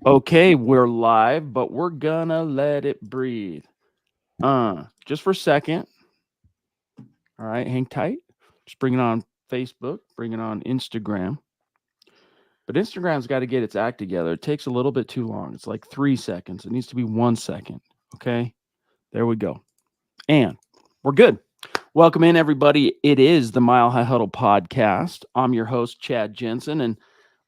Okay, we're live, but we're gonna let it breathe. Just for a second. All right, hang tight. Just bring it on Facebook, bring it on Instagram. But Instagram's got to get its act together. It takes a little bit too long. It's like 3 seconds. It needs to be 1 second. Okay, there we go. And we're good. Welcome in, everybody. It is the Mile High Huddle podcast. I'm your host, Chad Jensen, and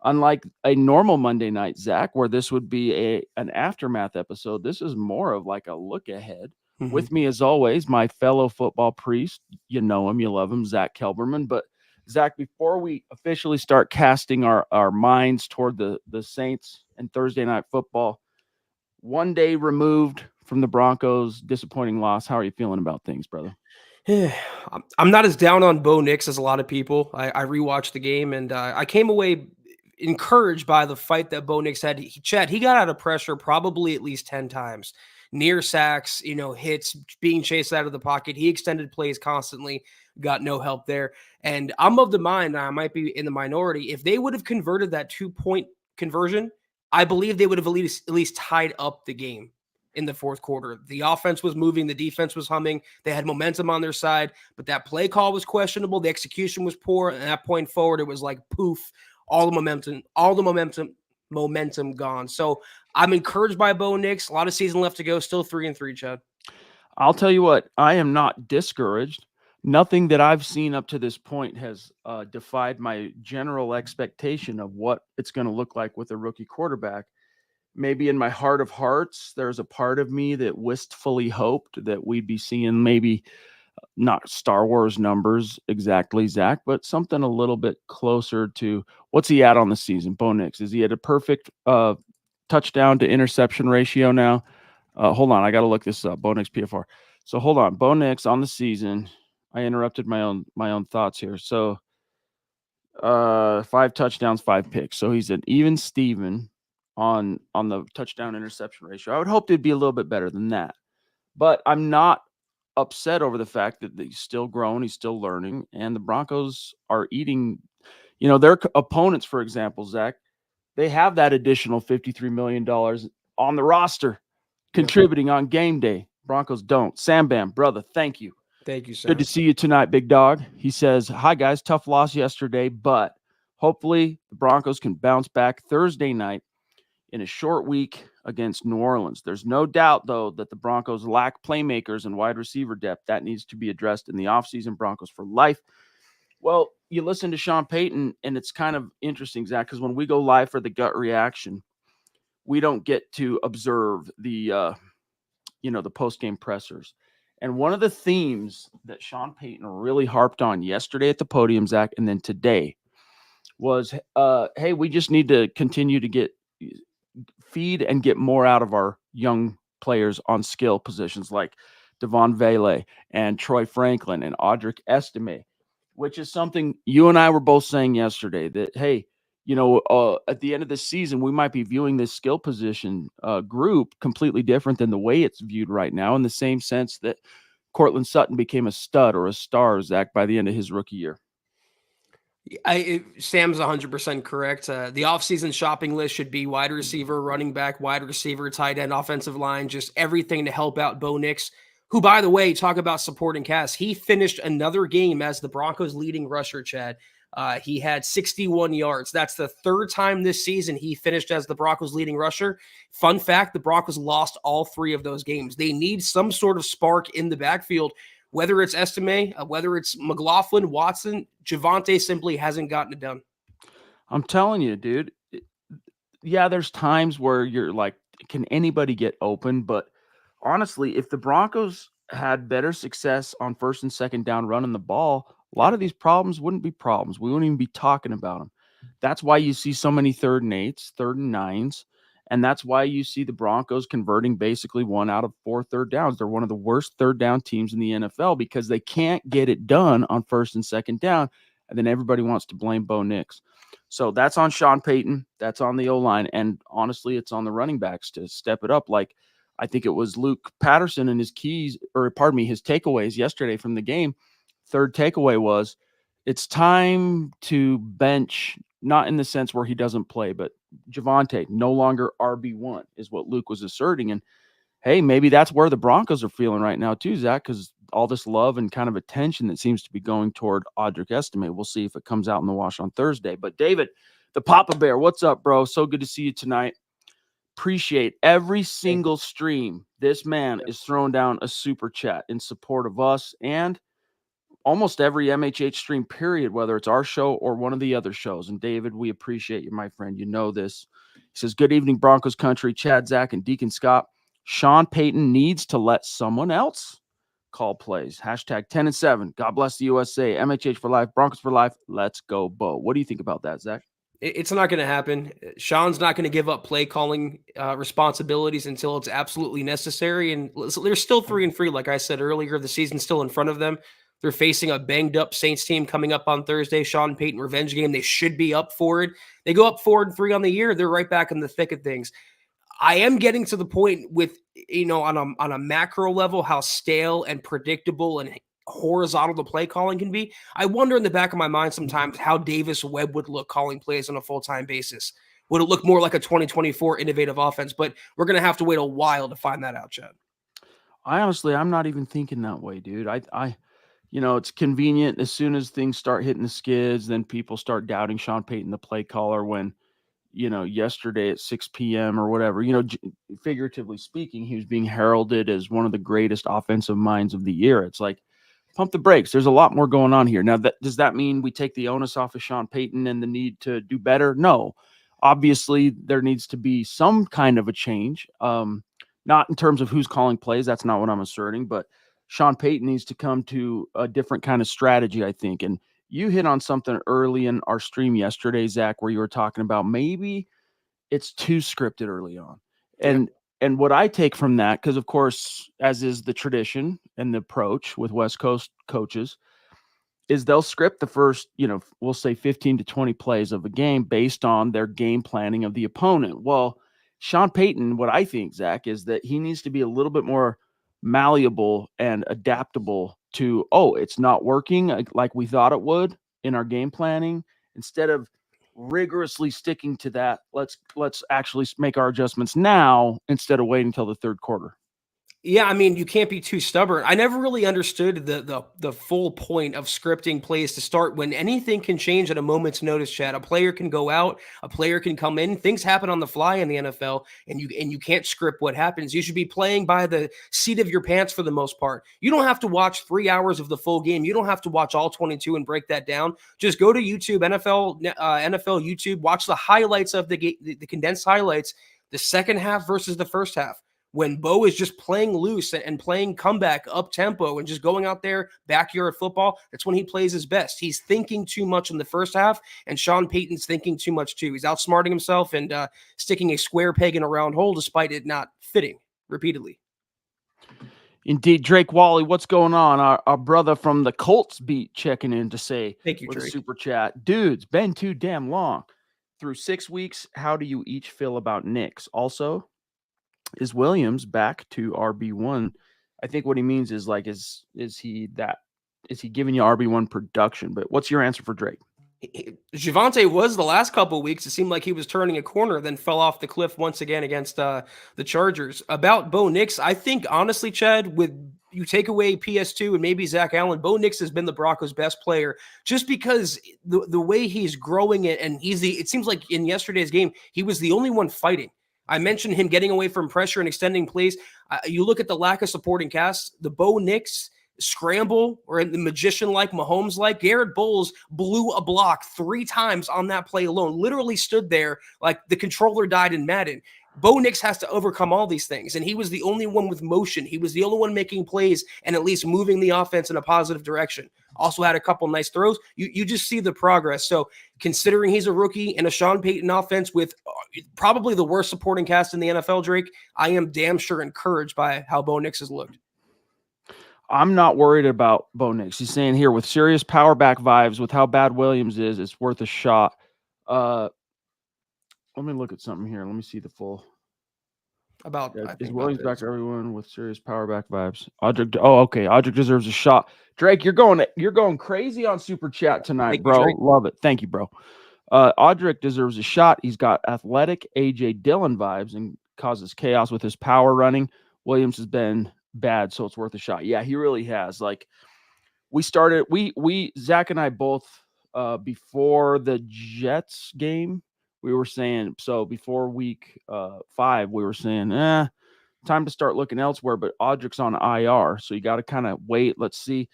unlike a normal Monday night, Zach, where this would be an aftermath episode, this is more of like a look ahead. With me, as always, my fellow football priest. You know him, you love him, Zack Kelberman. But Zach, before we officially start casting our minds toward the Saints and Thursday night football, one day removed from the Broncos' disappointing loss, how are you feeling about things, brother? I'm not as down on Bo Nix as a lot of people. I rewatched the game and I came away encouraged by the fight that Bo Nix had. Chad, he got out of pressure probably at least 10 times. Near sacks, hits, being chased out of the pocket. He extended plays constantly, got no help there. And I'm of the mind, I might be in the minority, if they would have converted that 2-point conversion, I believe they would have at least tied up the game in the fourth quarter. The offense was moving, the defense was humming, they had momentum on their side, but that play call was questionable, the execution was poor, and at that point forward, it was like poof, all the momentum gone. So I'm encouraged by Bo Nix. A lot of season left to go, still 3-3, Chad. I'll tell you what, I am not discouraged. Nothing that I've seen up to this point has defied my general expectation of what it's going to look like with a rookie quarterback. Maybe in my heart of hearts, there's a part of me that wistfully hoped that we'd be seeing maybe not Star Wars numbers exactly, Zach, but something a little bit closer to what's he at on the season? Bo Nix, is he at a perfect touchdown to interception ratio now? Hold on, I got to look this up. Bo Nix PFR. So hold on, Bo Nix on the season. I interrupted my own thoughts here. So 5 touchdowns, 5 picks. So he's an even Steven on the touchdown interception ratio. I would hope it'd be a little bit better than that. But I'm not upset over the fact that he's still growing, he's still learning, and the Broncos are eating, their opponents, for example, Zach, they have that additional $53 million on the roster contributing on game day. Broncos don't. Sam Bam, brother, thank you. Thank you, Sam. Good to see you tonight, big dog. He says, hi, guys. Tough loss yesterday, but hopefully the Broncos can bounce back Thursday night in a short week against New Orleans. There's no doubt, though, that the Broncos lack playmakers and wide receiver depth. That needs to be addressed in the offseason. Broncos for life. Well, you listen to Sean Payton, and it's kind of interesting, Zach, because when we go live for the gut reaction, we don't get to observe the post-game pressers. And one of the themes that Sean Payton really harped on yesterday at the podium, Zach, and then today was, hey, we just need to continue to feed and get more out of our young players on skill positions like Devon Vele and Troy Franklin and Audric Estime, which is something you and I were both saying yesterday that, hey, at the end of the season, we might be viewing this skill position group completely different than the way it's viewed right now, in the same sense that Cortland Sutton became a stud or a star, Zach, by the end of his rookie year. Sam's 100% correct. The offseason shopping list should be wide receiver, running back, wide receiver, tight end, offensive line, just everything to help out Bo Nix, who, by the way, talk about supporting cast. He finished another game as the Broncos' leading rusher, Chad. He had 61 yards. That's the third time this season he finished as the Broncos' leading rusher. Fun fact, the Broncos lost all 3 of those games. They need some sort of spark in the backfield. Whether it's Estime, whether it's McLaughlin, Watson, Javonte simply hasn't gotten it done. I'm telling you, dude. Yeah, there's times where you're like, can anybody get open? But honestly, if the Broncos had better success on first and second down running the ball, a lot of these problems wouldn't be problems. We wouldn't even be talking about them. That's why you see so many 3rd and 8s, 3rd and 9s. And that's why you see the Broncos converting basically 1 out of 4 third downs. They're one of the worst third down teams in the NFL because they can't get it done on first and second down. And then everybody wants to blame Bo Nix. So that's on Sean Payton. That's on the O-line. And honestly, it's on the running backs to step it up. Like, I think it was Luke Patterson and his takeaways yesterday from the game. Third takeaway was, it's time to bench not in the sense where he doesn't play, but Javonte no longer RB1 is what Luke was asserting. And hey, maybe that's where the Broncos are feeling right now too, Zach, because all this love and kind of attention that seems to be going toward Audric Estime. We'll see if it comes out in the wash on Thursday. But David, the Papa Bear, what's up, bro? So good to see you tonight. Appreciate every single stream. This man is throwing down a super chat in support of us and almost every MHH stream, period, whether it's our show or one of the other shows. And David, we appreciate you, my friend. You know this. He says, good evening, Broncos country, Chad, Zach, and Deacon Scott. Sean Payton needs to let someone else call plays. Hashtag 10 and 7. God bless the USA. MHH for life. Broncos for life. Let's go, Bo. What do you think about that, Zach? It's not going to happen. Sean's not going to give up play calling responsibilities until it's absolutely necessary. And they're still 3-3, like I said earlier. The season's still in front of them. They're facing a banged-up Saints team coming up on Thursday. Sean Payton revenge game. They should be up for it. They go up 4-3 on the year. They're right back in the thick of things. I am getting to the point with, on a macro level, how stale and predictable and horizontal the play calling can be. I wonder in the back of my mind sometimes how Davis Webb would look calling plays on a full-time basis. Would it look more like a 2024 innovative offense? But we're going to have to wait a while to find that out, Chad. I'm not even thinking that way, dude. It's convenient. As soon as things start hitting the skids, then people start doubting Sean Payton, the play caller, when, yesterday at 6 p.m. or whatever, figuratively speaking, he was being heralded as one of the greatest offensive minds of the year. It's like, pump the brakes. There's a lot more going on here. Now, does that mean we take the onus off of Sean Payton and the need to do better? No. Obviously, there needs to be some kind of a change. Not in terms of who's calling plays. That's not what I'm asserting, but Sean Payton needs to come to a different kind of strategy, I think. And you hit on something early in our stream yesterday, Zach, where you were talking about maybe it's too scripted early on. And what I take from that, because of course, as is the tradition and the approach with West Coast coaches, is they'll script the first, we'll say 15 to 20 plays of a game based on their game planning of the opponent. Well, Sean Payton, what I think, Zach, is that he needs to be a little bit more malleable and adaptable to, it's not working like we thought it would in our game planning. Instead of rigorously sticking to that, let's actually make our adjustments now instead of waiting until the third quarter. Yeah, I mean, you can't be too stubborn. I never really understood the full point of scripting plays to start when anything can change at a moment's notice, Chad. A player can go out, a player can come in. Things happen on the fly in the NFL, and you can't script what happens. You should be playing by the seat of your pants for the most part. You don't have to watch 3 hours of the full game. You don't have to watch all 22 and break that down. Just go to YouTube, NFL YouTube, watch the highlights of the condensed highlights, the second half versus the first half. When Bo is just playing loose and playing comeback up tempo and just going out there backyard football, that's when he plays his best. He's thinking too much in the first half, and Sean Payton's thinking too much too. He's outsmarting himself and sticking a square peg in a round hole despite it not fitting repeatedly. Indeed. Drake Wally, what's going on? Our brother from the Colts beat checking in to say, thank you, with Drake. A super chat, dudes, been too damn long. Through 6 weeks, how do you each feel about Nix? Also, is Williams back to RB1? I think what he means is like, is he giving you RB1 production? But what's your answer for Drake? Javonte was the last couple of weeks. It seemed like he was turning a corner, then fell off the cliff once again against the Chargers. About Bo Nix, I think honestly, Chad, with you take away PS2 and maybe Zach Allen, Bo Nix has been the Broncos' best player just because the way he's growing it, and it seems like in yesterday's game, he was the only one fighting. I mentioned him getting away from pressure and extending plays. You look at the lack of supporting cast, the Bo Nix scramble or the magician-like, Mahomes-like. Garrett Bowles blew a block 3 times on that play alone, literally stood there like the controller died in Madden. Bo Nix has to overcome all these things, and he was the only one with motion. He was the only one making plays and at least moving the offense in a positive direction. Also had a couple nice throws. You just see the progress. So considering he's a rookie in a Sean Payton offense with probably the worst supporting cast in the NFL, Drake, I am damn sure encouraged by how Bo Nix has looked. I'm not worried about Bo Nix. He's saying here with serious power back vibes with how bad Williams is, it's worth a shot. Let me look at something here. Let me see the full. Is Williams back to everyone with serious power back vibes? Okay. Audric deserves a shot. Drake, you're going crazy on super chat tonight, bro. Love it. Thank you, bro. Audric deserves a shot. He's got athletic A.J. Dillon vibes and causes chaos with his power running. Williams has been bad, so it's worth a shot. Yeah, he really has. Like, Zach and I both, before the Jets game, we were saying, so before week 5, we were saying, time to start looking elsewhere, but Audric's on IR, so you got to kind of wait. Let's see.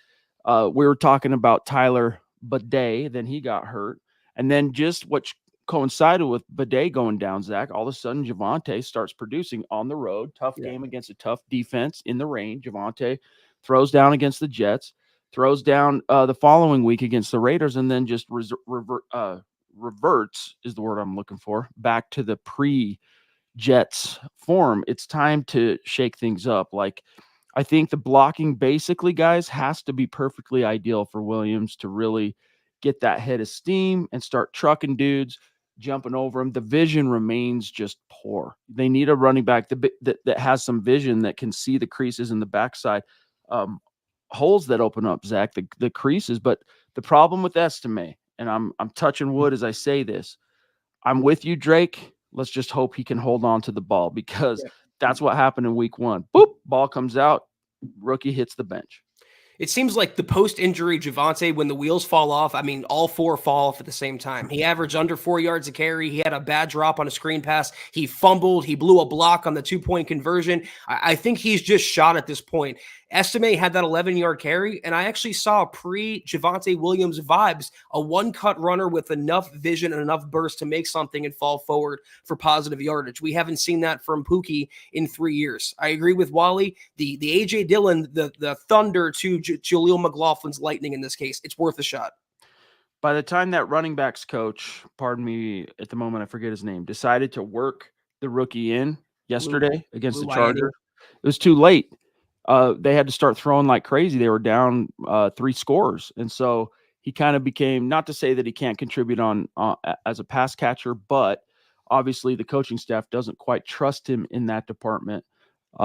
We were talking about Tyler Bidet, then he got hurt. And then just what coincided with Bidet going down, Zach, all of a sudden Javonte starts producing on the road. Tough game against a tough defense in the rain. Javonte throws down against the Jets, throws down the following week against the Raiders, and then just reverts, is the word I'm looking for, back to the pre-Jets form. It's time to shake things up. Like, I think the blocking basically, guys, has to be perfectly ideal for Williams to really get that head of steam and start trucking dudes, jumping over them. The vision remains just poor. They need a running back that has some vision, that can see the creases in the backside, holes that open up, Zach, the creases. But the problem with Estime, and I'm touching wood as I say this, I'm with you, Drake. Let's just hope he can hold on to the ball, because that's what happened in week 1. Boop, ball comes out, rookie hits the bench. It seems like the post-injury Javonte, when the wheels fall off, I mean, all 4 fall off at the same time. He averaged under 4 yards a carry. He had a bad drop on a screen pass. He fumbled. He blew a block on the 2-point conversion. I think he's just shot at this point. Estime had that 11-yard carry, and I actually saw pre-Javonte Williams vibes, a one-cut runner with enough vision and enough burst to make something and fall forward for positive yardage. We haven't seen that from Pookie in 3 years. I agree with Wally. The A.J. Dillon, the thunder to Jaleel McLaughlin's lightning in this case. It's worth a shot. By the time that running backs coach, pardon me, at the moment I forget his name, decided to work the rookie in yesterday against the Chargers, it was too late. They had to start throwing like crazy. They were down 3 scores. And so he kind of became, not to say that he can't contribute on as a pass catcher, but obviously the coaching staff doesn't quite trust him in that department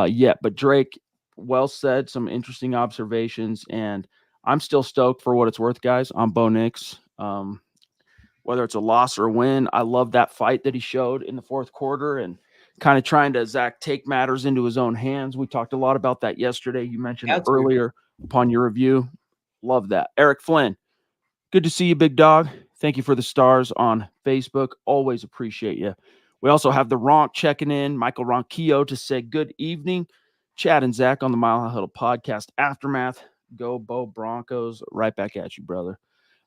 yet. But Drake, well said, some interesting observations. And I'm still stoked, for what it's worth, guys, on Bo Nix. Whether it's a loss or a win, I love that fight that he showed in the 4th quarter and kind of trying to, Zach, take matters into his own hands. We talked a lot about that yesterday. You mentioned it earlier upon your review. Love that. Eric Flynn, good to see you, big dog. Thank you for the stars on Facebook. Always appreciate you. We also have the Ronk checking in, Michael Ronquillo, to say good evening. Chad and Zach on the Mile High Huddle podcast aftermath. Go Bo Broncos. Right back at you, brother.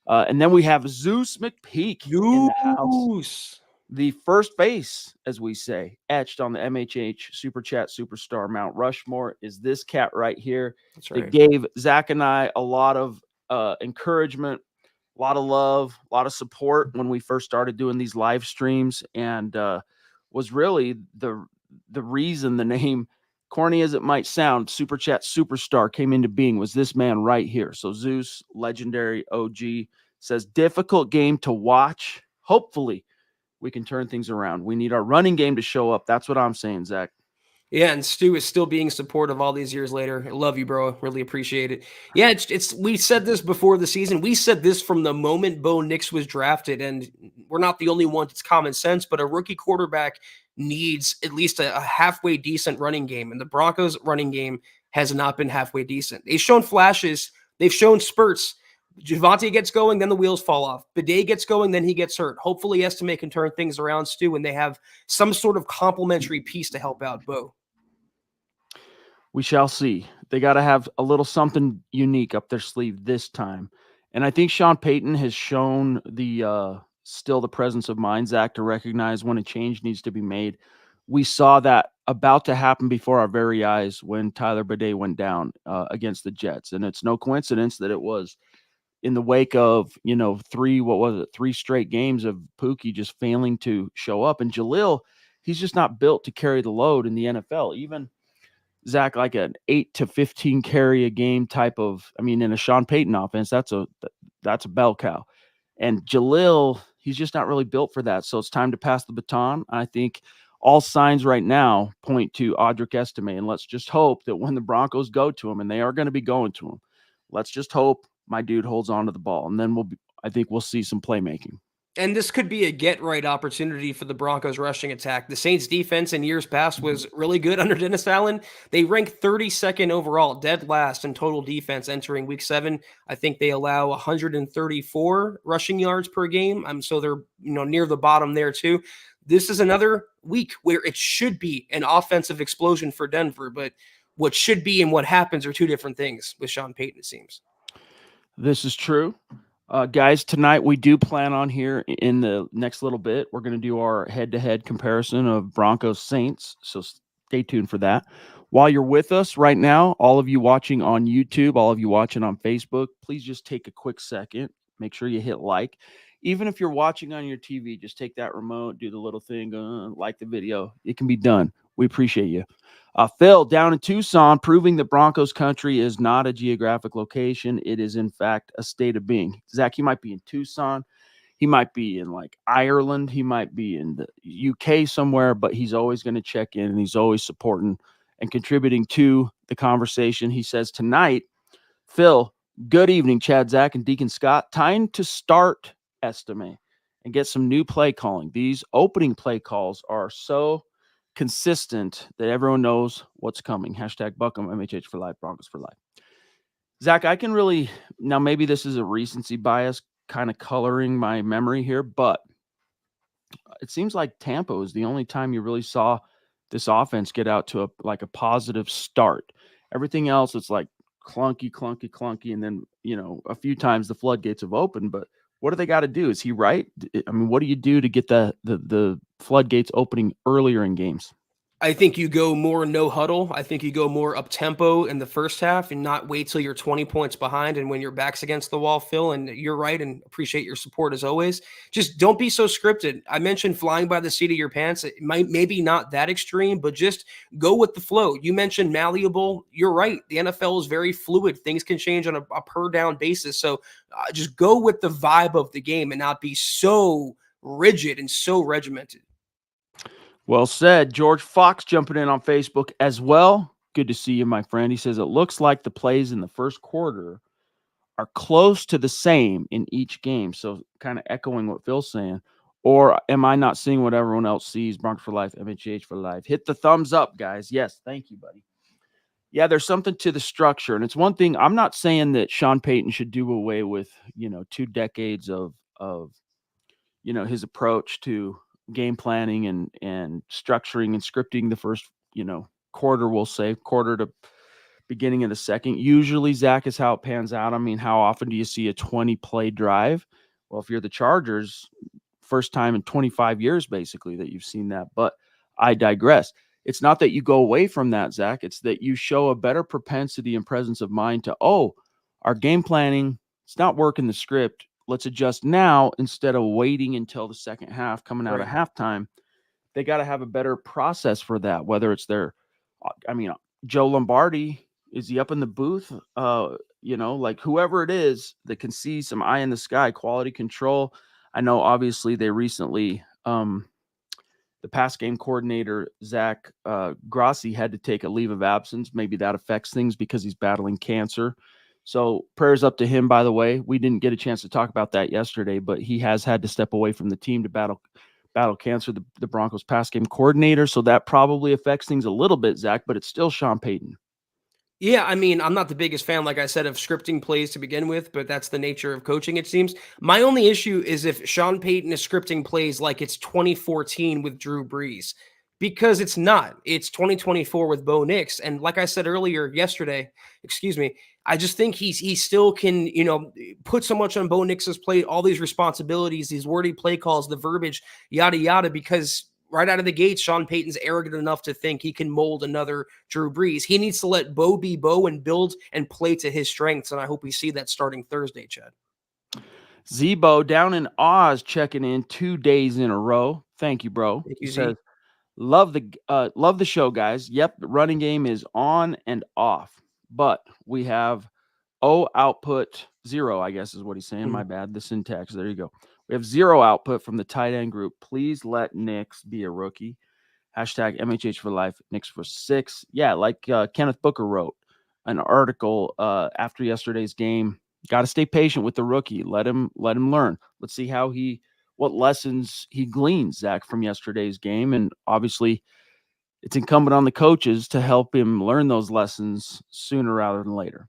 And then we have Zeus McPeak in the house. The first base, as we say, etched on the MHH Super Chat Superstar Mount Rushmore is this cat right here. That's right. It gave Zach and I a lot of encouragement, a lot of love, a lot of support when we first started doing these live streams, and was really the reason the name, corny as it might sound, Super Chat Superstar came into being, was this man right here. So Zeus, legendary OG, says, difficult game to watch. Hopefully we can turn things around. We need our running game to show up. That's what I'm saying, Zach. Yeah, and Stu is still being supportive all these years later. I love you, bro. Really appreciate it. Yeah, it's we said this before the season. We said this from the moment Bo Nix was drafted, and we're not the only ones. It's common sense, but a rookie quarterback needs at least a halfway decent running game, and the Broncos' running game has not been halfway decent. They've shown flashes. They've shown spurts. Javonte gets going, then the wheels fall off. Bidet gets going, then he gets hurt. Hopefully Estime can turn things around, Stu, and they have some sort of complementary piece to help out Bo. We shall see. They got to have a little something unique up their sleeve this time. And I think Sean Payton has shown the still the presence of mind, Zach, to recognize when a change needs to be made. We saw that about to happen before our very eyes when Tyler Bidet went down against the Jets. And it's no coincidence that it was in the wake of, 3 straight games of Pookie just failing to show up. And Jaleel, he's just not built to carry the load in the NFL. Even Zach, like an 8 to 15 carry a game type of, in a Sean Payton offense, that's a bell cow. And Jaleel, he's just not really built for that. So it's time to pass the baton. I think all signs right now point to Audric Estime. And let's just hope that when the Broncos go to him, and they are going to be going to him, let's just hope my dude holds on to the ball. And then I think we'll see some playmaking. And this could be a get-right opportunity for the Broncos rushing attack. The Saints defense in years past was really good under Dennis Allen. They rank 32nd overall, dead last in total defense entering week 7. I think they allow 134 rushing yards per game. So they're near the bottom there too. This is another week where it should be an offensive explosion for Denver, but what should be and what happens are two different things with Sean Payton, it seems. This is true. Guys, tonight we do plan on here in the next little bit. We're going to do our head-to-head comparison of Broncos-Saints, so stay tuned for that. While you're with us right now, all of you watching on YouTube, all of you watching on Facebook, please just take a quick second. Make sure you hit like. Even if you're watching on your TV, just take that remote, do the little thing, like the video. It can be done. We appreciate you. Phil, down in Tucson, proving that Broncos country is not a geographic location. It is, in fact, a state of being. Zach, he might be in Tucson. He might be in, like, Ireland. He might be in the UK somewhere, but he's always going to check in, and he's always supporting and contributing to the conversation. He says, tonight, Phil, good evening, Chad, Zach, and Deacon Scott. Time to start estimate and get some new play calling. These opening play calls are so consistent that everyone knows what's coming. Hashtag Buckham, MHH for life, Broncos for life. Zach, I can really, now maybe this is a recency bias kind of coloring my memory here, but it seems like Tampa is the only time you really saw this offense get out to a positive start. Everything else, it's like clunky, and then, a few times the floodgates have opened, but what do they got to do? Is he right? I mean, what do you do to get the floodgates opening earlier in games? I think you go more no huddle. I think you go more up tempo in the first half and not wait till you're 20 points behind and when your back's against the wall, Phil. And you're right, and appreciate your support as always. Just don't be so scripted. I mentioned flying by the seat of your pants. It maybe not that extreme, but just go with the flow. You mentioned malleable. You're right. The NFL is very fluid. Things can change on a per down basis. So just go with the vibe of the game and not be so rigid and so regimented. Well said. George Fox jumping in on Facebook as well. Good to see you, my friend. He says, it looks like the plays in the first quarter are close to the same in each game. So kind of echoing what Phil's saying. Or am I not seeing what everyone else sees? Broncos for life, MHH for life. Hit the thumbs up, guys. Yes, thank you, buddy. Yeah, there's something to the structure. And it's one thing, I'm not saying that Sean Payton should do away with, 2 decades of his approach to game planning and structuring and scripting the first, quarter, we'll say, quarter to beginning of the second. Usually, Zach, is how it pans out. I mean, how often do you see a 20-play drive? Well, if you're the Chargers, first time in 25 years, basically, that you've seen that. But I digress. It's not that you go away from that, Zach. It's that you show a better propensity and presence of mind to, our game planning, it's not working the script. Let's adjust now instead of waiting until the second half coming out of halftime. They got to have a better process for that, whether it's Joe Lombardi, is he up in the booth? Like whoever it is that can see some eye in the sky, quality control. I know obviously they recently, the pass game coordinator, Zach Grossi, had to take a leave of absence. Maybe that affects things because he's battling cancer. So prayers up to him, by the way. We didn't get a chance to talk about that yesterday, but he has had to step away from the team to battle cancer, the Broncos pass game coordinator. So that probably affects things a little bit, Zach, but it's still Sean Payton. Yeah, I mean, I'm not the biggest fan, like I said, of scripting plays to begin with, but that's the nature of coaching, it seems. My only issue is if Sean Payton is scripting plays like it's 2014 with Drew Brees, because it's not. It's 2024 with Bo Nix. And like I said earlier yesterday, I just think he still can, put so much on Bo Nix's plate, all these responsibilities, these wordy play calls, the verbiage, yada, yada, because right out of the gate, Sean Payton's arrogant enough to think he can mold another Drew Brees. He needs to let Bo be Bo and build and play to his strengths, and I hope we see that starting Thursday, Chad. Zebo down in Oz checking in 2 days in a row. Thank you, bro. Thank you, he says, love the show, guys. Yep, the running game is on and off, but we have output 0, I guess is what he's saying. My bad. The syntax. There you go. We have 0 output from the tight end group. Please let Nix be a rookie. Hashtag MHH for life. Nix for 6. Yeah, like Kenneth Booker wrote an article after yesterday's game. Got to stay patient with the rookie. Let him learn. Let's see how he what lessons he gleans, Zach, from yesterday's game. And obviously, it's incumbent on the coaches to help him learn those lessons sooner rather than later.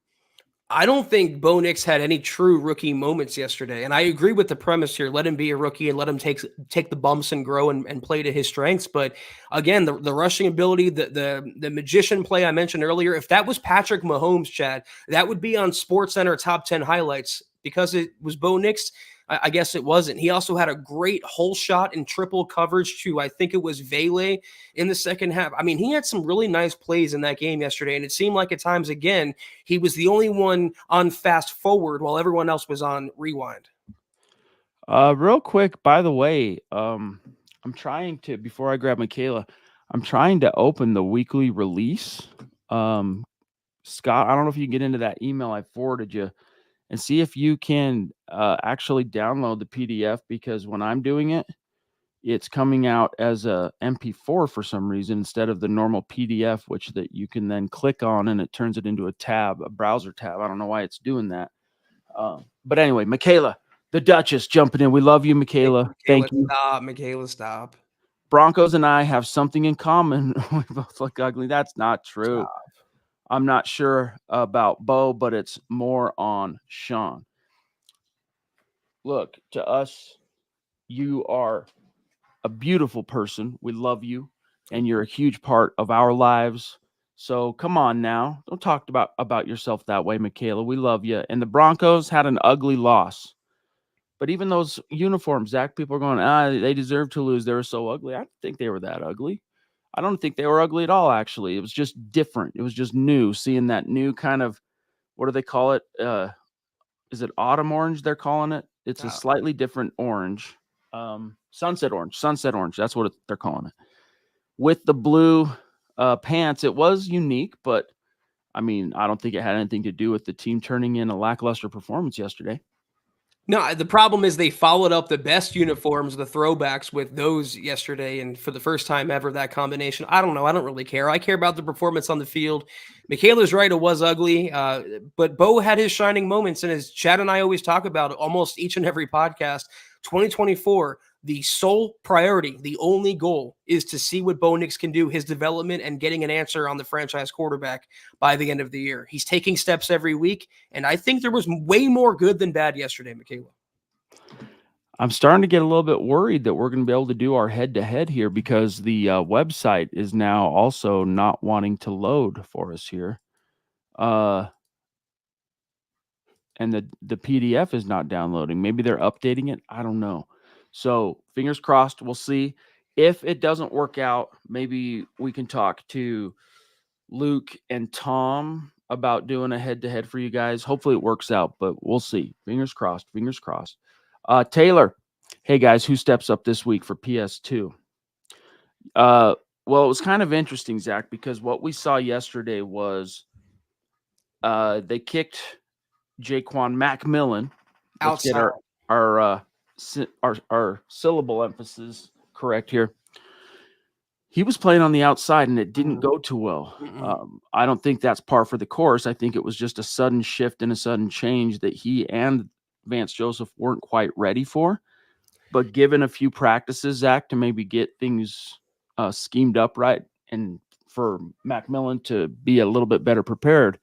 I don't think Bo Nix had any true rookie moments yesterday. And I agree with the premise here. Let him be a rookie and let him take the bumps and grow and play to his strengths. But again, the rushing ability, the magician play I mentioned earlier, if that was Patrick Mahomes, Chad, that would be on SportsCenter top 10 highlights. Because it was Bo Nix, I guess it wasn't. He also had a great hole shot in triple coverage to, I think it was Vele in the second half. I mean, he had some really nice plays in that game yesterday, and it seemed like at times, again, he was the only one on fast forward while everyone else was on rewind. Real quick, by the way, I'm trying to, before I grab Michaela, I'm trying to open the weekly release. Scott, I don't know if you can get into that email I forwarded you and see if you can actually download the PDF, because when I'm doing it, it's coming out as a MP4 for some reason instead of the normal PDF, which that you can then click on and it turns it into a tab, a browser tab. I don't know why it's doing that. But anyway, Michaela, the Duchess, jumping in. We love you, Michaela. Thank you. Stop, Michaela, stop. Broncos and I have something in common. We both look ugly. That's not true. Stop. I'm not sure about Bo, but it's more on Sean. Look, to us, you are a beautiful person. We love you, and you're a huge part of our lives. So come on now. Don't talk about yourself that way, Michaela. We love you. And the Broncos had an ugly loss. But even those uniforms, Zach, people are going, they deserve to lose. They were so ugly. I don't think they were that ugly. I don't think they were ugly at all, actually. It was just different. It was just new, seeing that new kind of, what do they call it? Is it autumn orange they're calling it? It's a slightly different orange. Sunset orange. That's what they're calling it. With the blue pants, it was unique, but I mean, I don't think it had anything to do with the team turning in a lackluster performance yesterday. No, the problem is they followed up the best uniforms, the throwbacks, with those yesterday. And for the first time ever, that combination, I don't know. I don't really care. I care about the performance on the field. Michaela's right. It was ugly. But Bo had his shining moments. And as Chad and I always talk about almost each and every podcast, 2024, the sole priority, the only goal is to see what Bo Nix can do, his development, and getting an answer on the franchise quarterback by the end of the year. He's taking steps every week, and I think there was way more good than bad yesterday, Michaela. I'm starting to get a little bit worried that we're going to be able to do our head-to-head here, because the website is now also not wanting to load for us here. And the PDF is not downloading. Maybe they're updating it. I don't know. So fingers crossed. We'll see. If it doesn't work out, maybe we can talk to Luke and Tom about doing a head-to-head for you guys. Hopefully it works out, but we'll see. Fingers crossed. Fingers crossed. Taylor, hey guys, who steps up this week for PS2? Well, it was kind of interesting, Zach, because what we saw yesterday was they kicked Jaquan Macmillan. Let's get our syllable emphasis correct here. He was playing on the outside, and it didn't go too well. I don't think that's par for the course. I think it was just a sudden shift and a sudden change that he and Vance Joseph weren't quite ready for. But given a few practices, Zach, to maybe get things schemed up right, and for Macmillan to be a little bit better prepared,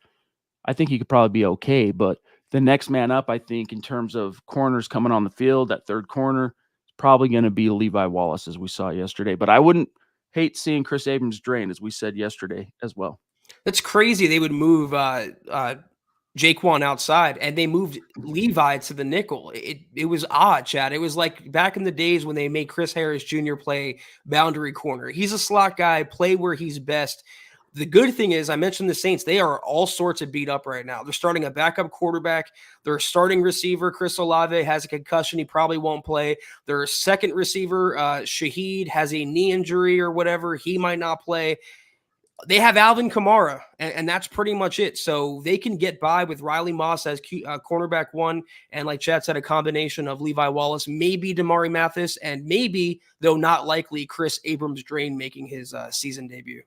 I think he could probably be okay. But the next man up, I think, in terms of corners coming on the field, that third corner, is probably going to be Levi Wallace, as we saw yesterday. But I wouldn't hate seeing Chris Abrams drain, as we said yesterday as well. That's crazy. They would move Jaquan outside, and they moved Levi to the nickel. It was odd, Chad. It was like back in the days when they made Chris Harris Jr. play boundary corner. He's a slot guy, play where he's best. The good thing is, I mentioned the Saints, they are all sorts of beat up right now. They're starting a backup quarterback. Their starting receiver, Chris Olave, has a concussion. He probably won't play. Their second receiver, Shaheed, has a knee injury or whatever. He might not play. They have Alvin Kamara, and that's pretty much it. So they can get by with Riley Moss as cornerback one, and like Chad said, a combination of Levi Wallace, maybe Damari Mathis, and maybe, though not likely, Chris Abrams-Drain making his season debut.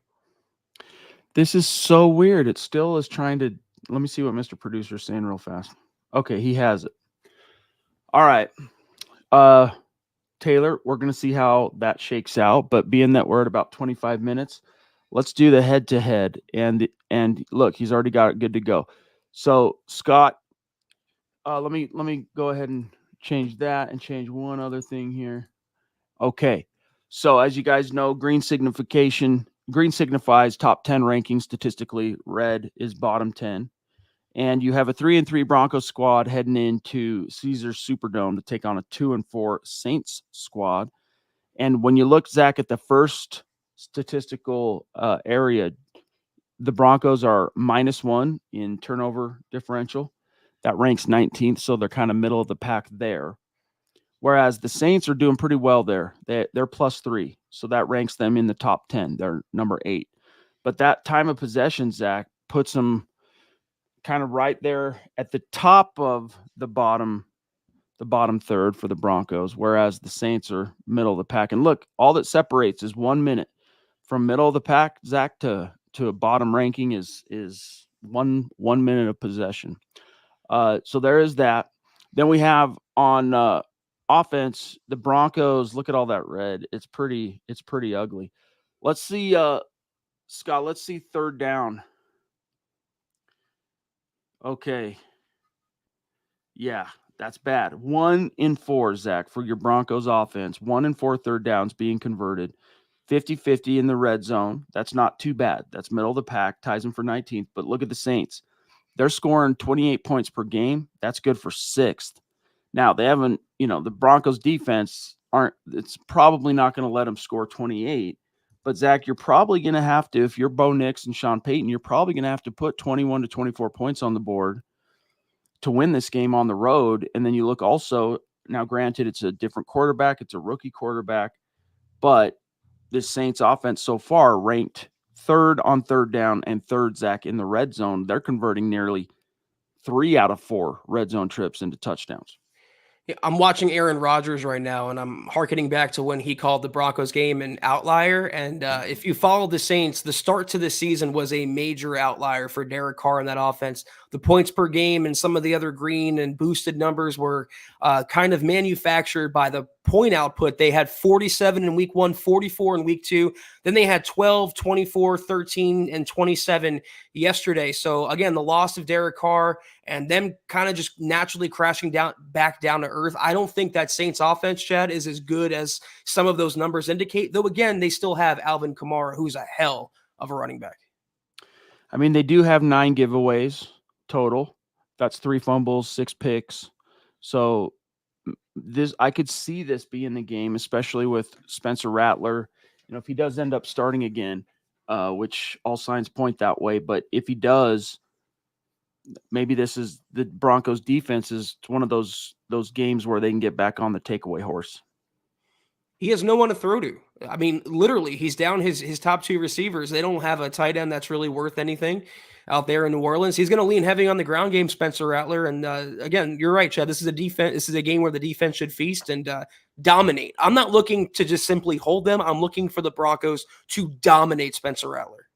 This is so weird. It still is trying to – let me see what Mr. Producer is saying real fast. Okay, he has it. All right. Taylor, we're going to see how that shakes out. But being that we're at about 25 minutes, let's do the head to head. And look, he's already got it good to go. So Scott, let me go ahead and change that and change one other thing here. Okay. So as you guys know, green signifies top 10 ranking statistically. Red is bottom 10. And you have a 3-3 Broncos squad heading into Caesars Superdome to take on a 2-4 Saints squad. And when you look, Zach, at the first statistical area, the Broncos are -1 in turnover differential. That ranks 19th, so they're kind of middle of the pack there. Whereas the Saints are doing pretty well there. They're +3, so that ranks them in the top 10. They're number 8. But that time of possession, Zach, puts them kind of right there at the top of the bottom third for the Broncos, whereas the Saints are middle of the pack. And look, all that separates is 1 minute from middle of the pack, Zach, to a bottom ranking is one minute of possession. So there is that. Then we have on offense, the Broncos. Look at all that red. It's pretty ugly. Let's see, Scott. Let's see third down. Okay. Yeah, that's bad. 1 in 4, Zach, for your Broncos offense. 1 in 4 third downs being converted. 50-50 in the red zone. That's not too bad. That's middle of the pack, ties them for 19th. But look at the Saints. They're scoring 28 points per game. That's good for 6th. Now, they haven't, the Broncos defense it's probably not going to let them score 28. But, Zach, you're probably going to have to, if you're Bo Nix and Sean Payton, you're probably going to have to put 21 to 24 points on the board to win this game on the road. And then you look also, now granted, it's a different quarterback. It's a rookie quarterback. But this Saints offense so far ranked 3rd on third down and 3rd, Zach, in the red zone. They're converting nearly 3 out of 4 red zone trips into touchdowns. I'm watching Aaron Rodgers right now, and I'm hearkening back to when he called the Broncos game an outlier. And if you follow the Saints, the start to the season was a major outlier for Derek Carr in that offense. The points per game and some of the other green and boosted numbers were kind of manufactured by the point output. They had 47 in week 1, 44 in week 2. Then they had 12, 24, 13, and 27 yesterday. So again, the loss of Derek Carr and them kind of just naturally crashing back down to earth. I don't think that Saints offense, Chad, is as good as some of those numbers indicate. Though again, they still have Alvin Kamara, who's a hell of a running back. I mean, they do have 9 giveaways total. That's 3 fumbles, 6 picks. So I could see this being the game, especially with Spencer Rattler. If he does end up starting again, which all signs point that way. But if he does, maybe this is the Broncos defense is one of those games where they can get back on the takeaway horse. He has no one to throw to. I mean, literally, he's down his top 2 receivers. They don't have a tight end that's really worth anything out there in New Orleans. He's going to lean heavy on the ground game, Spencer Rattler. And again, you're right, Chad. This is a defense. This is a game where the defense should feast and dominate. I'm not looking to just simply hold them. I'm looking for the Broncos to dominate Spencer Rattler.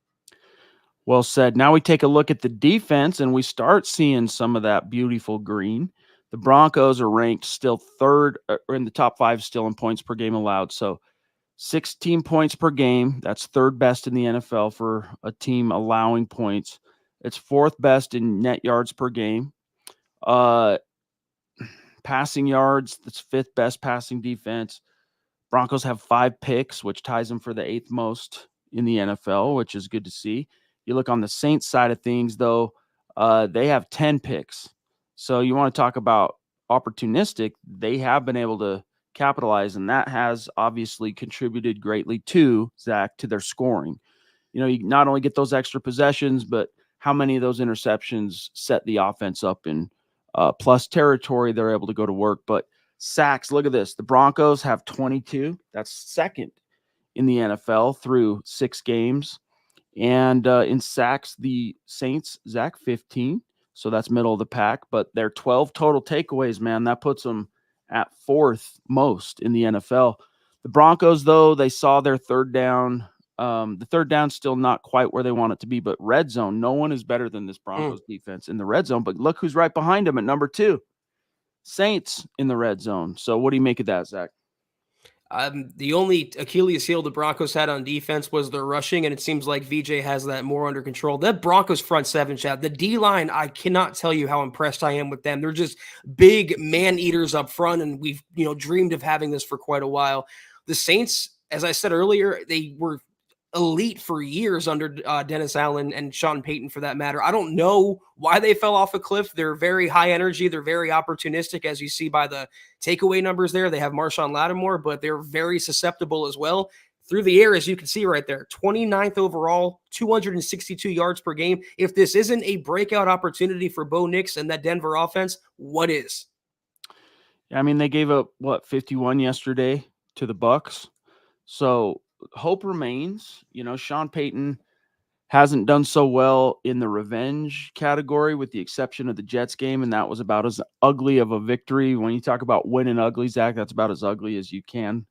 Well said. Now we take a look at the defense, and we start seeing some of that beautiful green. The Broncos are ranked still 3rd or in the top 5 still in points per game allowed. So 16 points per game. That's 3rd best in the NFL for a team allowing points. It's 4th best in net yards per game. Passing yards, that's 5th best passing defense. Broncos have 5 picks, which ties them for the 8th most in the NFL, which is good to see. You look on the Saints side of things, though, they have 10 picks. So you want to talk about opportunistic. They have been able to capitalize, and that has obviously contributed greatly to, Zach, to their scoring. You not only get those extra possessions, but how many of those interceptions set the offense up in plus territory. They're able to go to work. But sacks, look at this. The Broncos have 22. That's 2nd in the NFL through 6 games. And in sacks, the Saints, Zach, 15. So that's middle of the pack. But they're 12 total takeaways, man. That puts them at 4th most in the NFL. The Broncos, though, they saw their third down. The third down's still not quite where they want it to be. But red zone, no one is better than this Broncos defense in the red zone. But look who's right behind them at number 2. Saints in the red zone. So what do you make of that, Zach? The only Achilles heel the Broncos had on defense was their rushing, and it seems like VJ has that more under control. That Broncos front seven, Chad, the D line, I cannot tell you how impressed I am with them. They're just big man eaters up front, and we've dreamed of having this for quite a while. The Saints, as I said earlier, they were elite for years under Dennis Allen and Sean Payton, for that matter. I don't know why they fell off a cliff. They're very high energy. They're very opportunistic, as you see by the takeaway numbers there. They have Marshawn Lattimore, but they're very susceptible as well. Through the air, as you can see right there, 29th overall, 262 yards per game. If this isn't a breakout opportunity for Bo Nix and that Denver offense, what is? I mean, they gave up, 51 yesterday to the Bucks. So hope remains. Sean Payton hasn't done so well in the revenge category, with the exception of the Jets game, and that was about as ugly of a victory. When you talk about winning ugly, Zach, that's about as ugly as you can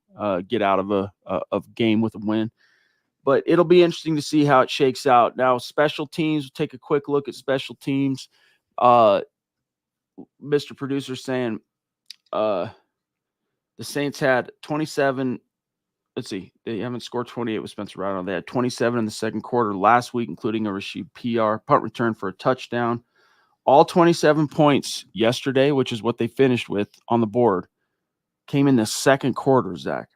get out of a game with a win. But it'll be interesting to see how it shakes out. Now, special teams, we'll take a quick look at special teams. Mr. Producer saying the Saints had 27. Let's see, they haven't scored 28 with Spencer Rattler. They had 27 in the second quarter last week, including a Rashid PR punt return for a touchdown. All 27 points yesterday, which is what they finished with on the board, came in the second quarter, Zach.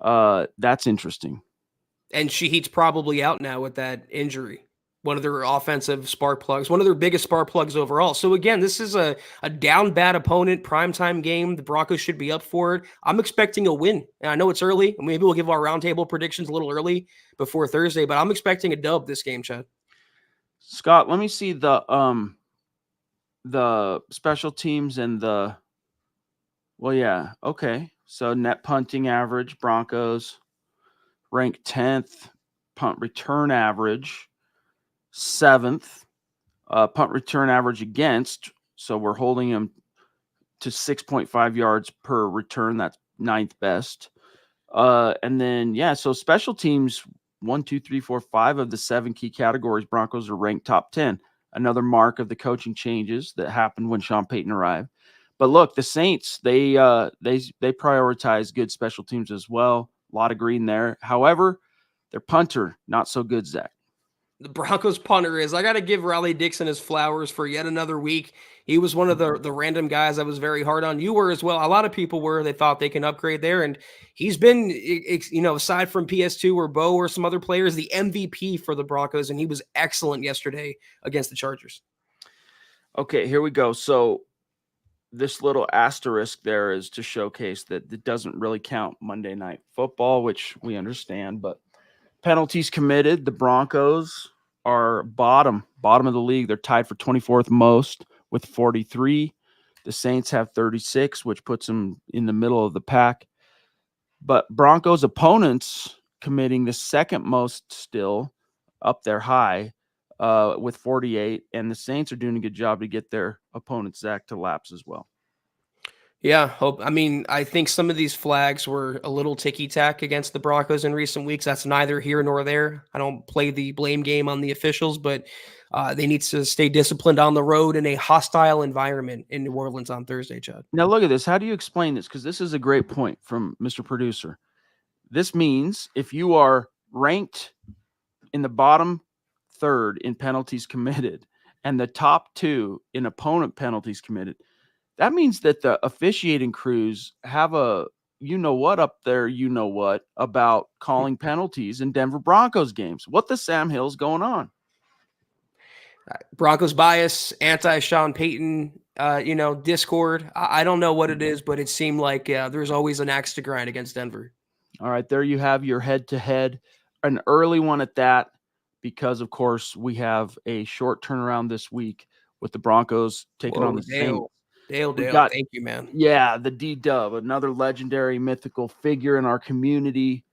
That's interesting. And Shahid's probably out now with that injury. One of their offensive spark plugs, one of their biggest spark plugs overall. So again, this is a down bad opponent, primetime game. The Broncos should be up for it. I'm expecting a win. And I know it's early. Maybe we'll give our roundtable predictions a little early before Thursday, but I'm expecting a dub this game, Chad. Scott, let me see the special teams and the okay. So net punting average, Broncos ranked 10th, punt return average 7th, punt return average against. So we're holding them to 6.5 yards per return. That's 9th best. And then, so special teams, 1, 2, 3, 4, 5 of the 7 key categories, Broncos are ranked top 10. Another mark of the coaching changes that happened when Sean Payton arrived. But look, the Saints, they prioritize good special teams as well. A lot of green there. However, their punter, not so good, Zach. The Broncos punter is. I got to give Riley Dixon his flowers for yet another week. He was one of the random guys I was very hard on. You were as well. A lot of people were. They thought they can upgrade there. And he's been, aside from PS2 or Bo or some other players, the MVP for the Broncos. And he was excellent yesterday against the Chargers. Okay, here we go. So this little asterisk there is to showcase that it doesn't really count Monday Night Football, which we understand. But penalties committed, the Broncos are bottom of the league. They're tied for 24th most with 43. The Saints have 36, which puts them in the middle of the pack. But Broncos opponents committing the second most still, up there high with 48. And the Saints are doing a good job to get their opponents, Zach, to laps as well. Yeah, I think some of these flags were a little ticky-tack against the Broncos in recent weeks. That's neither here nor there. I don't play the blame game on the officials, but they need to stay disciplined on the road in a hostile environment in New Orleans on Thursday, Chad. Now, look at this. How do you explain this? Because this is a great point from Mr. Producer. This means if you are ranked in the bottom third in penalties committed and the top 2 in opponent penalties committed, that means that the officiating crews have a you-know-what up there, you-know-what, about calling penalties in Denver Broncos games. What the Sam Hill's going on? Broncos bias, anti-Sean Payton, discord. I don't know what it is, but it seemed like there's always an axe to grind against Denver. All right, there you have your head-to-head, an early one at that, because, of course, we have a short turnaround this week with the Broncos taking on the Saints. Dale, thank you, man. Yeah, the D-Dub, another legendary mythical figure in our community.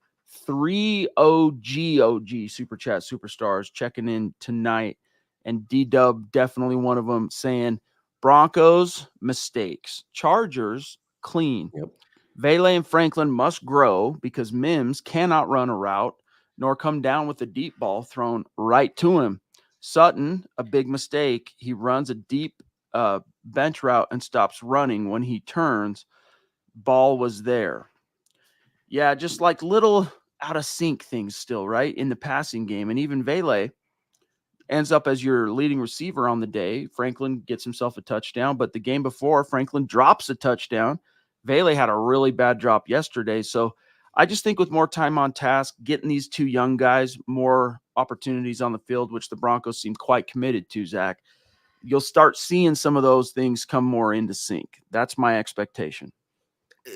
3 OG Super Chat Superstars checking in tonight. And D-Dub, definitely one of them, saying, Broncos, mistakes. Chargers, clean. Yep. Vele and Franklin must grow because Mims cannot run a route nor come down with a deep ball thrown right to him. Sutton, a big mistake. He runs a deep bench route and stops running when he turns. Ball was there. Yeah, just like little out of sync things still, right? In the passing game. And even Vele ends up as your leading receiver on the day. Franklin gets himself a touchdown, but the game before, Franklin drops a touchdown. Vele had a really bad drop yesterday. So I just think with more time on task, getting these two young guys more opportunities on the field, which the Broncos seem quite committed to, Zach, you'll start seeing some of those things come more into sync. That's my expectation.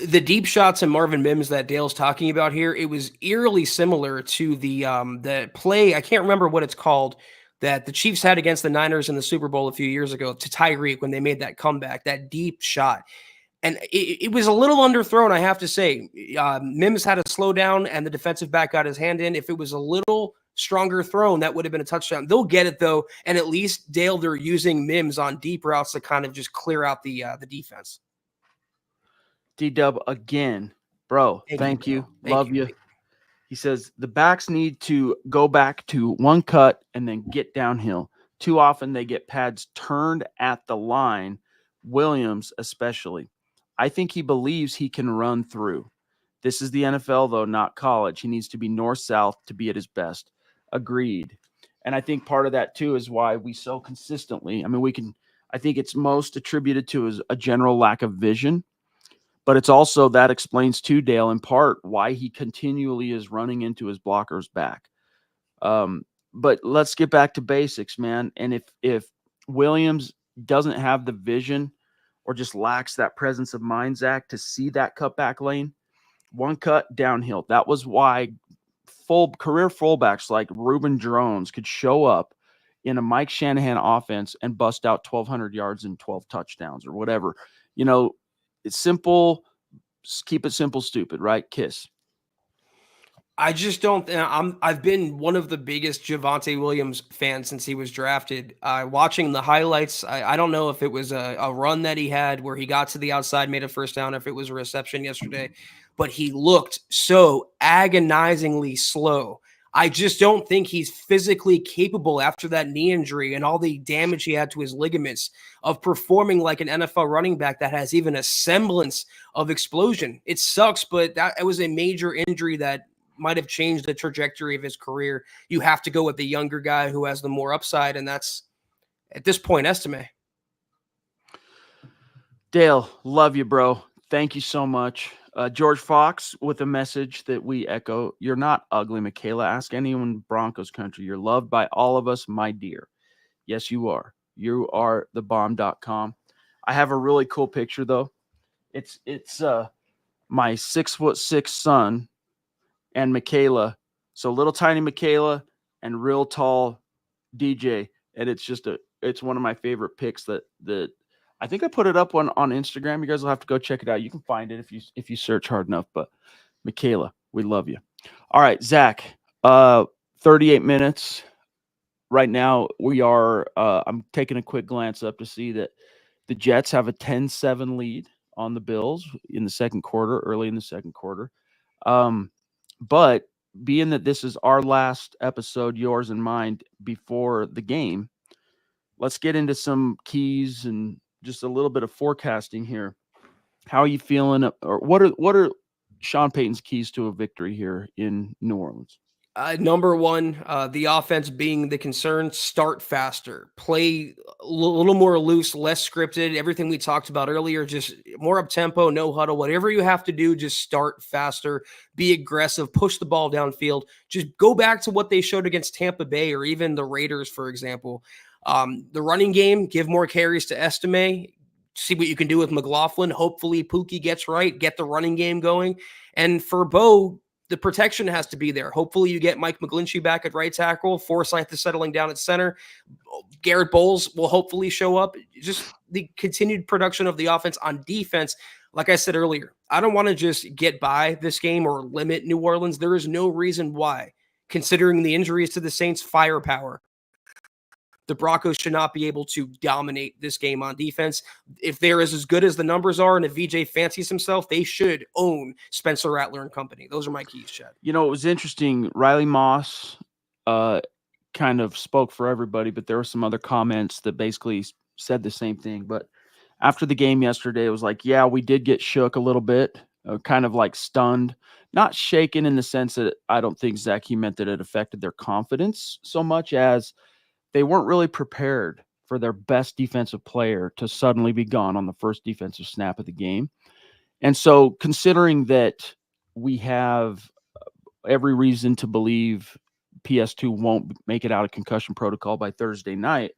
The deep shots and Marvin Mims that Dale's talking about here, it was eerily similar to the play. I can't remember what it's called that the Chiefs had against the Niners in the Super Bowl a few years ago to Tyreek when they made that comeback, that deep shot. And it was a little underthrown, I have to say. Mims had to slow down, and the defensive back got his hand in. If it was a little stronger thrown, that would have been a touchdown. They'll get it, though, and at least, Dale, they're using Mims on deep routes to kind of just clear out the defense. D-Dub again. Bro, thank you. Love you. He says the backs need to go back to one cut and then get downhill. Too often they get pads turned at the line, Williams especially. I think he believes he can run through. This is the NFL, though, not college. He needs to be north-south to be at his best. Agreed. And I think part of that, too, is why we so consistently, I think it's most attributed to a general lack of vision. But it's also that explains to Dale in part why he continually is running into his blockers back. But let's get back to basics, man. And if Williams doesn't have the vision or just lacks that presence of mind, Zach, to see that cutback lane, one cut downhill. That was why career fullbacks like Reuben Drones could show up in a Mike Shanahan offense and bust out 1,200 yards and 12 touchdowns or whatever. It's simple. Keep it simple, stupid, right? Kiss. I just don't. I've been one of the biggest Javonte Williams fans since he was drafted. Watching the highlights, I don't know if it was a run that he had where he got to the outside, made a first down, if it was a reception yesterday, but he looked so agonizingly slow. I just don't think he's physically capable after that knee injury and all the damage he had to his ligaments of performing like an NFL running back that has even a semblance of explosion. It sucks, but it was a major injury that might have changed the trajectory of his career. You have to go with the younger guy who has the more upside, and that's, at this point, Estime. Dale, love you, bro. Thank you so much. George Fox with a message that we echo. You're not ugly, Michaela. Ask anyone in Broncos country. You're loved by all of us, my dear. Yes, you are. You are thebomb.com. I have a really cool picture, though. It's my 6'6" son and Michaela. So little tiny Michaela and real tall DJ. And it's one of my favorite pics that I think I put it up on Instagram. You guys will have to go check it out. You can find it if you search hard enough. But Michaela, we love you. All right, Zach, 38 minutes. Right now we are I'm taking a quick glance up to see that the Jets have a 10-7 lead on the Bills in the second quarter, early in the second quarter. But being that this is our last episode, yours and mine, before the game, let's get into some keys and just a little bit of forecasting here. How are you feeling? Or what are Sean Payton's keys to a victory here in New Orleans? Number one, the offense being the concern, start faster, play a little more loose, less scripted, everything we talked about earlier, just more up tempo, no huddle, whatever you have to do, just start faster, be aggressive, push the ball downfield, just go back to what they showed against Tampa Bay or even the Raiders, for example. The running game, give more carries to Estime, see what you can do with McLaughlin. Hopefully Pookie gets right, get the running game going. And for Bo, the protection has to be there. Hopefully you get Mike McGlinchey back at right tackle. Forsythe is settling down at center. Garrett Bowles will hopefully show up. Just the continued production of the offense on defense. Like I said earlier, I don't want to just get by this game or limit New Orleans. There is no reason why, considering the injuries to the Saints' firepower, the Broncos should not be able to dominate this game on defense. If they're as good as the numbers are, and if VJ fancies himself, they should own Spencer Rattler and company. Those are my keys, Chad. It was interesting. Riley Moss kind of spoke for everybody, but there were some other comments that basically said the same thing. But after the game yesterday, it was like, yeah, we did get shook a little bit, kind of like stunned. not shaken in the sense that I don't think, Zach, he meant that it affected their confidence so much as they weren't really prepared for their best defensive player to suddenly be gone on the first defensive snap of the game. And so, considering that we have every reason to believe PS2 won't make it out of concussion protocol by Thursday night,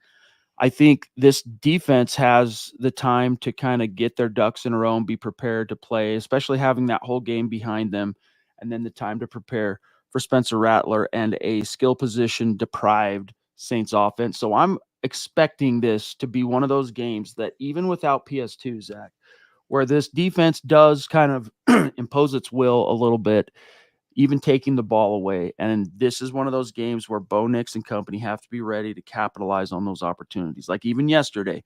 I think this defense has the time to kind of get their ducks in a row and be prepared to play, especially having that whole game behind them, and then the time to prepare for Spencer Rattler and a skill position deprived Saints offense. So I'm expecting this to be one of those games that even without PS2, Zach, where this defense does kind of impose its will a little bit, even taking the ball away. And this is one of those games where Bo Nix and company have to be ready to capitalize on those opportunities. Like even yesterday,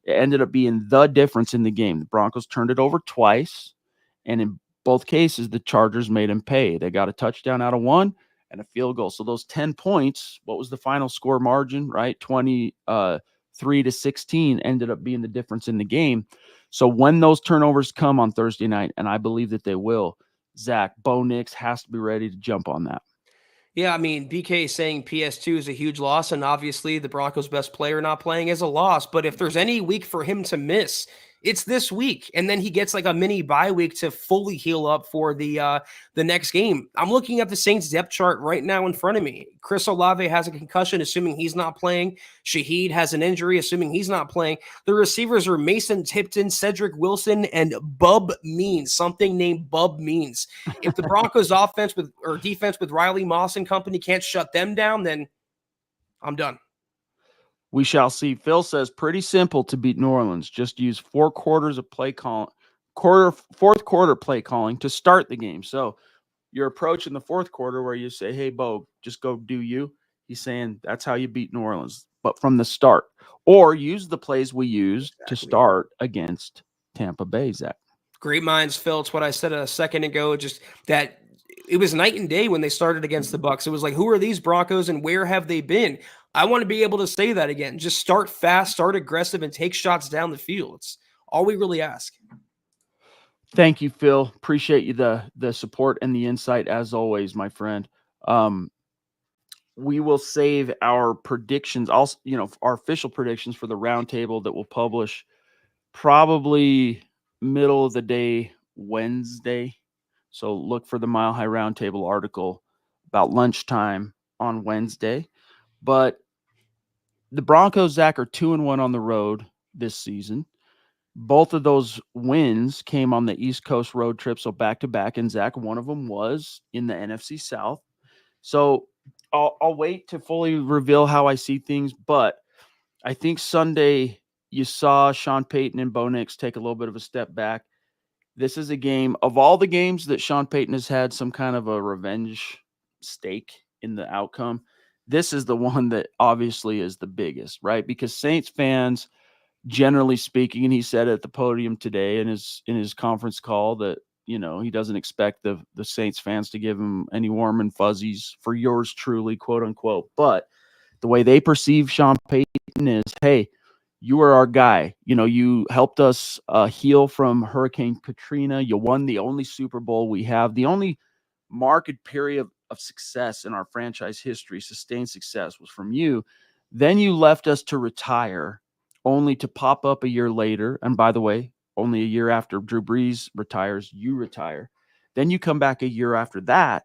it ended up being the difference in the game. The Broncos turned it over twice, and in both cases, the Chargers made them pay. They got a touchdown out of one and a field goal. So those 10 points, what was the final score margin, right? 23-16 ended up being the difference in the game. So when those turnovers come on Thursday night, and I believe that they will, Zach, Bo Nix has to be ready to jump on that. Yeah, I mean, BK is saying PS2 is a huge loss, and obviously the Broncos' best player not playing is a loss. But if there's any week for him to miss, it's this week, and then he gets like a mini bye week to fully heal up for the next game. I'm looking at the Saints depth chart right now in front of me. Chris Olave has a concussion, assuming he's not playing. Shaheed has an injury, assuming he's not playing. The receivers are Mason Tipton, Cedric Wilson, and Bub Means, something named Bub Means. If the Broncos offense or defense with Riley Moss and company can't shut them down, then I'm done. We shall see. Phil says pretty simple to beat New Orleans. Just use 4 quarters of play calling, fourth quarter play calling to start the game. So your approach in the fourth quarter where you say, hey, Bo, just go do you. He's saying that's how you beat New Orleans, but from the start. Or use the plays we used to start against Tampa Bay, Zach. Great minds, Phil. It's what I said a second ago. Just that it was night and day when they started against the Bucs. It was like, who are these Broncos and where have they been? I want to be able to say that again. Just start fast, start aggressive, and take shots down the field. It's all we really ask. Thank you, Phil. Appreciate you the support and the insight as always, my friend. We will save our predictions, also, our official predictions for the roundtable that we'll publish probably middle of the day Wednesday. So look for the Mile High Roundtable article about lunchtime on Wednesday. But the Broncos, Zach, are 2-1 on the road this season. Both of those wins came on the East Coast road trip, so back-to-back. And, Zach, one of them was in the NFC South. So I'll wait to fully reveal how I see things. But I think Sunday you saw Sean Payton and Bo Nix take a little bit of a step back. This is a game, of all the games that Sean Payton has had some kind of a revenge stake in the outcome, this is the one that obviously is the biggest, right? Because Saints fans, generally speaking, and he said at the podium today in his conference call that, he doesn't expect the Saints fans to give him any warm and fuzzies for yours truly, quote unquote. But the way they perceive Sean Payton is, hey, you were our guy. You helped us heal from Hurricane Katrina. You won the only Super Bowl we have, the only marked period of success in our franchise history, sustained success, was from you. Then you left us to retire, only to pop up a year later. And by the way, only a year after Drew Brees retires, you retire. Then you come back a year after that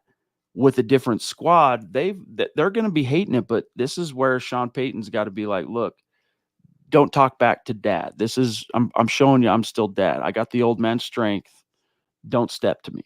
with a different squad. They're going to be hating it, but this is where Sean Payton's got to be like, look, don't talk back to dad. This is, I'm showing you I'm still dad. I got the old man strength. Don't step to me.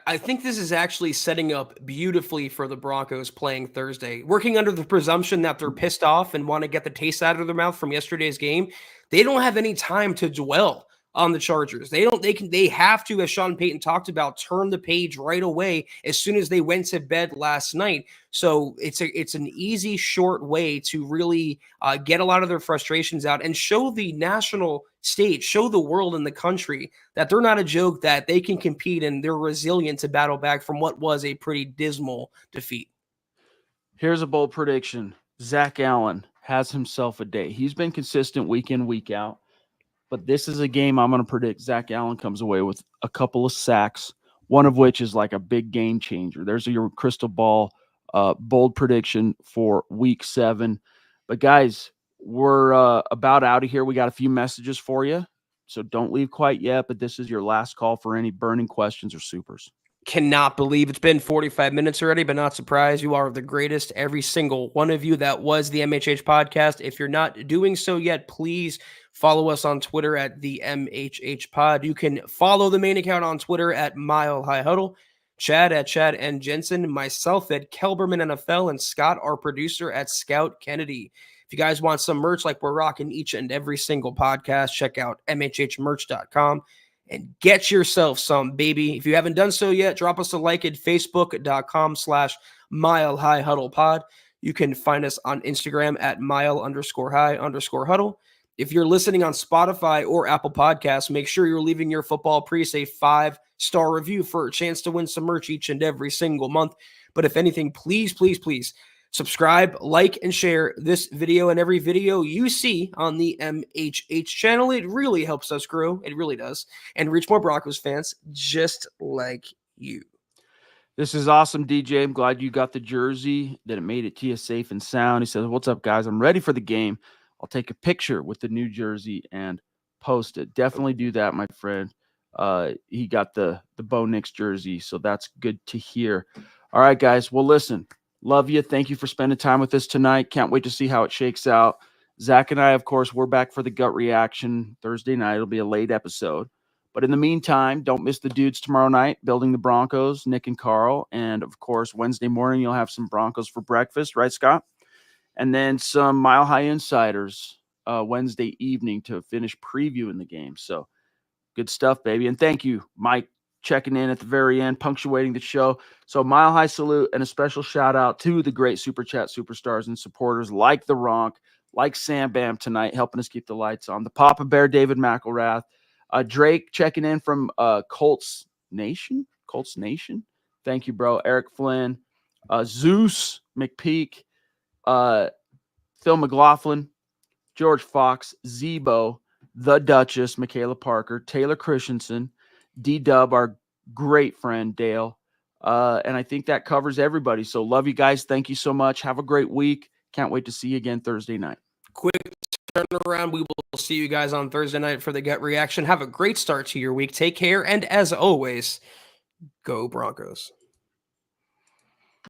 I think this is actually setting up beautifully for the Broncos playing Thursday. Working under the presumption that they're pissed off and want to get the taste out of their mouth from yesterday's game, they don't have any time to dwell on the Chargers. They have to, as Sean Payton talked about, turn the page right away as soon as they went to bed last night. So it's an easy, short way to really get a lot of their frustrations out and show the national stage, show the world and the country that they're not a joke, that they can compete and they're resilient to battle back from what was a pretty dismal defeat. Here's a bold prediction. Zach Allen has himself a day. He's been consistent week in, week out. But this is a game I'm going to predict Zach Allen comes away with a couple of sacks, one of which is like a big game changer. There's your crystal ball, bold prediction for week 7. But guys, we're about out of here. We got a few messages for you, so don't leave quite yet. But this is your last call for any burning questions or supers. Cannot believe it's been 45 minutes already, but not surprised. You are the greatest. Every single one of you. That was the MHH podcast. If you're not doing so yet, please follow us on Twitter at the MHH pod. You can follow the main account on Twitter at Mile High Huddle, Chad at Chad and Jensen, myself at Kelberman NFL, and Scott, our producer, at Scout Kennedy. If you guys want some merch like we're rocking each and every single podcast, check out mhhmerch.com. and get yourself some, baby. If you haven't done so yet, drop us a like at facebook.com/Mile High Huddle Pod. You can find us on Instagram at mile_high_huddle. If you're listening on Spotify or Apple Podcasts, make sure you're leaving your football priest a 5-star review for a chance to win some merch each and every single month. But if anything, please, please, please subscribe, like, and share this video and every video you see on the MHH channel. It really helps us grow. It really does. And reach more Broncos fans just like you. This is awesome, DJ. I'm glad you got the jersey, that it made it to you safe and sound. He says, what's up, guys? I'm ready for the game. I'll take a picture with the new jersey and post it. Definitely do that, my friend. He got the Bo Nix jersey, so that's good to hear. All right, guys. Well, listen. Love you. Thank you for spending time with us tonight. Can't wait to see how it shakes out. Zach and I, of course, we're back for the gut reaction Thursday night. It'll be a late episode. But in the meantime, don't miss the dudes tomorrow night, building the Broncos, Nick and Carl. And, of course, Wednesday morning, you'll have some Broncos for breakfast, right, Scott? And then some Mile High Insiders Wednesday evening to finish previewing the game. So good stuff, baby. And thank you, Mike, checking in at the very end, punctuating the show. So Mile High salute and a special shout out to the great Super Chat superstars and supporters like the Ronk, like Sam Bam tonight, helping us keep the lights on. The Papa Bear, David McElrath, Drake checking in from Colts Nation. Thank you, bro. Eric Flynn, Zeus McPeak, Phil McLaughlin, George Fox, Zebo, the Duchess, Michaela Parker, Taylor Christensen, D-Dub, our great friend, Dale. And I think that covers everybody. So love you guys. Thank you so much. Have a great week. Can't wait to see you again Thursday night. Quick turnaround. We will see you guys on Thursday night for the gut reaction. Have a great start to your week. Take care. And as always, go Broncos.